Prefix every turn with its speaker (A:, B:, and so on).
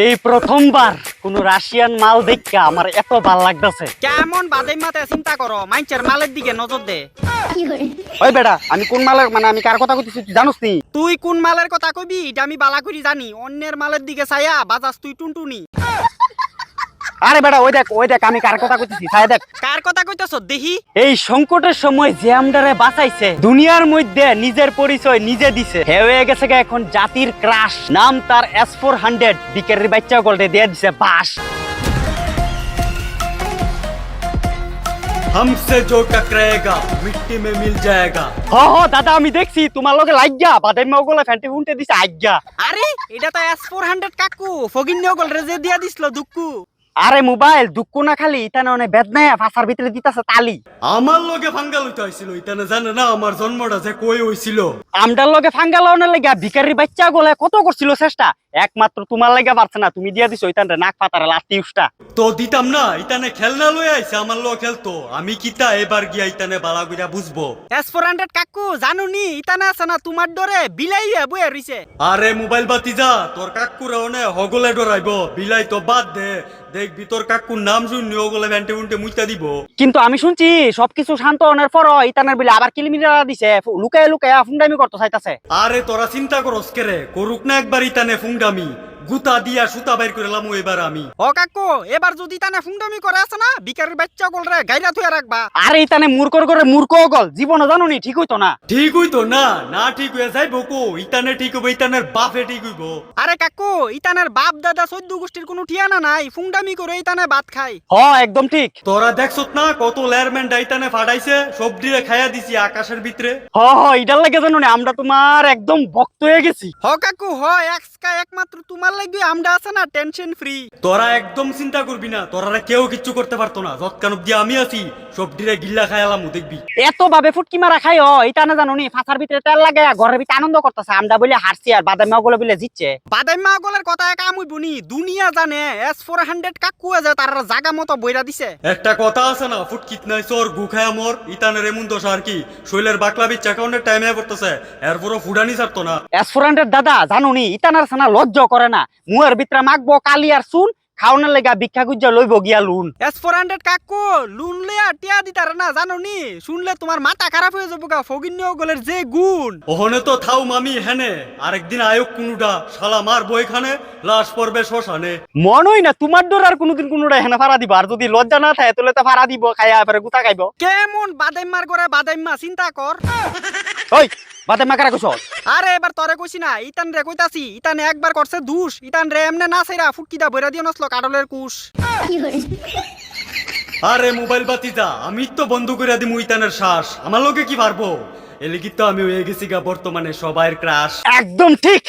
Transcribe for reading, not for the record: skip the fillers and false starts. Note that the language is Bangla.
A: এই প্রথমবার কোন রাশিয়ান মাল দেখা আমার এত ভাল লাগতেছে।
B: কেমন বাদাই মাতে চিন্তা করো, মাইনচের মালের দিকে নজর দে।
A: ওই বেটা, আমি কোন মালের আমি কার কথা কইতেছি তুই জানোস নি?
B: তুই কোন মালের কথা কইবি এটা আমি বালা করি জানি। অন্যের মালের দিকে ছায়া বাজাস তুই টুনটুনি।
A: আরে বেটা ওই দেখ আমি কার কথা কইতেছি, ছায় দেখ।
B: কার কথা কইতেছ দেখি?
A: এই সংকটের সময় যে আমদারে বাঁচাইছে, দুনিয়ার মধ্যে নিজের পরিচয় নিজে দিছে, হে হয়ে গেছে গা এখন জাতির ক্রাশ। নাম তার S400, বিকেরের বাচ্চা গোল্ডে দিয়ে দিছে বাস।
C: हमसे जो टकराएगा मिट्टी में मिल जाएगा।
A: হ দাদা, আমি দেখছি তোমার লগে লাগিয়া বাদাইমা ওগুলা ফ্যান্টি ফুন্টে দিছে আজ্ঞা।
B: আরে এটা তো S400 কাকু ফগিন্নিও গল রে যে দিয়া দিছিল দুক্কু।
A: আরে মোবাইল দুঃখ না খালি ইতানে অনেক বেদনায় ফাঁসার ভিতরে দিতাছে তালি।
C: আমার লগে ফাঙ্গাল হইতে হইছিল, ইতানে জানে না আমার জন্মটা যে কই হইছিল।
A: আমডার লগে ফাঙ্গা লাউনের লাগা ভিখারির বাচ্চা গোলা কত করছিল চেষ্টা, একমাত্র তোমার লাগা পারছে না। তুমি দিয়া দিছো ইতানরে নাক পাতারে লাস্তি উষ্টা।
C: তো দিতাম না, ইতানে খেলনা লই আইছে আমার লগে খেলতো। আমি কিতা এবার গিয়া ইতানে বালা কইরা বুঝবো।
B: S400 কাকু জানুনি ইতানে আছে না তোমার ডরে বিলাইয়া বইয়া রইছে।
C: আরে মোবাইল বাতি যা, তোর কাকুরা ওনে হগলে ডরাইবো। বিলাই তো বাদ দে, দেখবি তোর কাকুর নাম শুননি ওগুলো ভ্যান্টে উন্টে মুইতা দিব।
A: কিন্তু আমি শুনছি সবকিছু শান্ত হওয়ার পর ইতানের বিলে আবার কিলিমিরা দিছে, লুকায় লুকায় ফুন্ডামি করতে চাইতাছে।
C: আরে তোরা চিন্তা করস কেরে, করুক না একবার ইতানে ফুংডামি, গুতা দিয়া সুতা বাইর করে লামু এবার আমি।
B: ও কাকু এবার যদি তানে ফুন্ডামি করে আছে না বিকারের বাচ্চা গল রে গাইরা থুয়া রাখবা।
A: আরে ইতানে মূর্খর করে মূর্খ গল জীবনও জানুনি ঠিক হইতো না।
C: ঠিক হইতো না, না ঠিক হয়ে যাইব কো। ইতানে ঠিক হইব, ইতানের বাপে ঠিক হইব।
B: আরে কাকু ইতানের বাপ দাদা 14 গোষ্ঠীর কোনো ঠিয়ানা নাই, ফুন্ডামি করে ইতানে ভাত খায়।
A: হ একদম ঠিক।
C: তোরা দেখছত না কত লেয়ারম্যান ডাইতানে ফাটাইছে, সবজিরে খাইয়া দিছি আকাশের ভিতরে।
A: হ ইটার লাগে জানুনি আমরা তোমার একদম ভক্ত হয়ে গেছি।
B: হ কাকু হ এক্সকা একমাত্র তোমার লাগবে আমরা আছে না টেনশন ফ্রি।
C: তোরা একদম চিন্তা করবি না, তোরা কেউ কিচ্ছু করতে পারতো না। যৎকান অব্দি আমি আছি, সবজিরে গিল্লা খাইলাম দেখবি।
A: এত ভাবে ফুটকি মারা খাই ইটা না জানুনি ফাঁসার ভিতরে তেল লাগে ঘরের ভিতরে আনন্দ করতেছে। আমরা বলে হারছি আর বাদাম গুলো বলে জিতছে।
B: বাদাম মাগলের কথা কাম হইব নি, দুনিয়া জানে S400 কাকু যে তার জায়গা মতো বইরা দিছে।
C: একটা কথা আছে না, ফুটকিত নাই চোর গু খায় মর। ইতানের এমন দোষ আর কি, শৈলের বাকলা বিচ অ্যাকাউন্টের টাইমে পড়তেছে, এরপরও ফুডানি ছাড়তো না।
A: S400 দাদা জানুনি ইতানার সানা লজ্জা করে না, মুয়ের ভিতরে মাখবো কালি আর চুন, খাওয়ানোর লেগা ভিক্ষা গুজ্জা লইব গিয়া লুন।
B: S400 কাকু লুন লিয়া টিয়া দিতার না জানুনি, শুনলে তোমার মাথা খারাপ হয়ে যাবো গা। ফগিন্নিও গলের যে গুণ।
C: ওহনে তো থাও মামি হেনে, আরেকদিন আয়োগ কোনুডা শালা মার বইখানে, লাশ পড়বে শ্মশানে।
A: মনই না তোমার ডর আর কোনোদিন কোনোটা হেনা ফাড়া দিব, আর যদি লজ্জা না থাকে তাহলে তো ফাড়া দিব, খাইয়া ফেরে গুতা খাইব।
B: কেমন বাদাইমার করে বাদাইমা চিন্তা কর।
A: ওই বাদে মাকারা কইছ?
B: আরে এবার তরে কইছি না, ইতান রে কইতাছি। ইতান একবার করছে দুষ, ইতান রে এমনে না ছাইরা ফুটকিদা বইরা দিও নসলো কাডলের কুশ।
C: আরে মোবাইল বাতি যা, আমি তো বন্ধ করে দিমু ইতানের শ্বাস। আমার লোকে কি পারবো, এলিগি তো আমি হয়ে গেছি গা বর্তমানে সবাইয়ের ক্রাশ।
A: একদম ঠিক।